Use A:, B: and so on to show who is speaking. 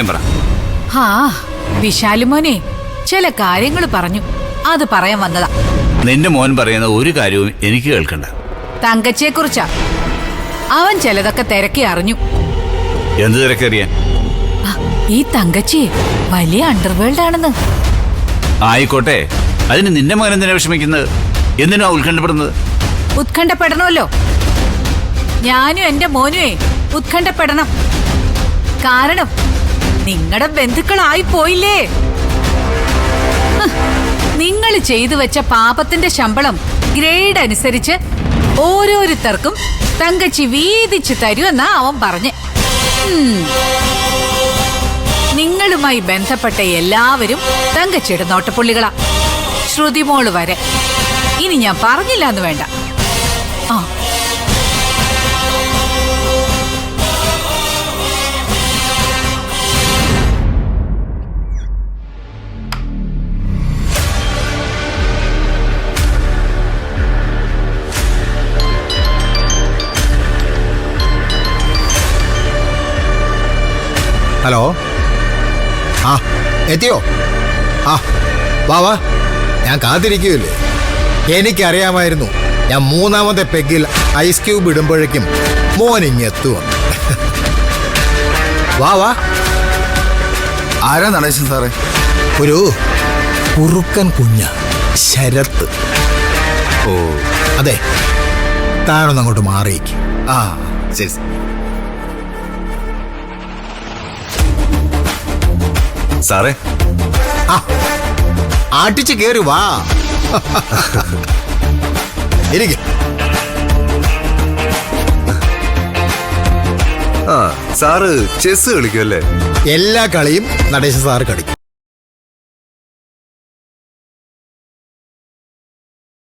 A: പറ.
B: ഹാ വിശാലുമോനെ ചില കാര്യങ്ങൾ പറഞ്ഞു, അത് പറയാൻ വന്നതാ.
A: നിന്റെ മോൻ പറയുന്ന ഒരു കാര്യവും എനിക്ക് കേൾക്കണ്ട.
B: തങ്കച്ചിയെ കുറിച്ചാ. അവൻ ചിലതൊക്കെ തിരക്കി അറിഞ്ഞു.
A: എന്ത് തിരക്കറിയാൻ?
B: ഈ തങ്കച്ചി വലിയ അണ്ടർവേൾഡ് ആണെന്ന്.
A: ആയിക്കോട്ടെ, അതിന് നിന്റെ മകൻ എന്തിനാ വിഷമിക്കുന്നത്? എന്തിനാ ഉത്കണ്ഠപ്പെടുന്നത്?
B: ഉത്കണ്ഠപ്പെടണമല്ലോ. ഞാനും എന്റെ മോനുവേ ഉത്കണ്ഠപ്പെടണം. കാരണം നിങ്ങളുടെ ബന്ധുക്കളായി പോയില്ലേ. നിങ്ങൾ ചെയ്തു വെച്ച പാപത്തിന്റെ ശമ്പളം ഗ്രേഡ് അനുസരിച്ച് ഓരോരുത്തർക്കും തങ്കച്ചി വീതിച്ചു തരുമെന്നാ അവൻ പറഞ്ഞ്. നിങ്ങളുമായി ബന്ധപ്പെട്ട എല്ലാവരും തങ്കച്ചിയുടെ നോട്ടപ്പുള്ളികളാ, ശ്രുതിമോള് വരെ. ഇനി ഞാൻ പറഞ്ഞില്ല എന്ന് വേണ്ട. ആ
C: ഹലോ, ആ എത്തിയോ? ആ വാ വാ, ഞാൻ കാത്തിരിക്കുകയില്ലേ. എനിക്കറിയാമായിരുന്നു ഞാൻ മൂന്നാമത്തെ പെഗിൽ ഐസ് ക്യൂബ് ഇടുമ്പോഴേക്കും മോനിങ് എത്തുമെന്ന്. വാ വാ.
D: ആരാ നടേശൻ സാറേ?
C: ഒരു കുറുക്കൻ കുഞ്ഞ ശരത്ത്.
D: ഓ
C: അതെ, താനൊന്നങ്ങോട്ട് മാറിയേക്ക്.
D: ആ ശരി. സാറേ,
C: ആ ആട്ടിച്ച് കേറി വാ. ഇരിക്ക്.
D: ആ സാറ് ചെസ് കളിക്കുമല്ലേ?
C: എല്ലാ കളിയും നടേശൻ സാറ് കളിക്കും.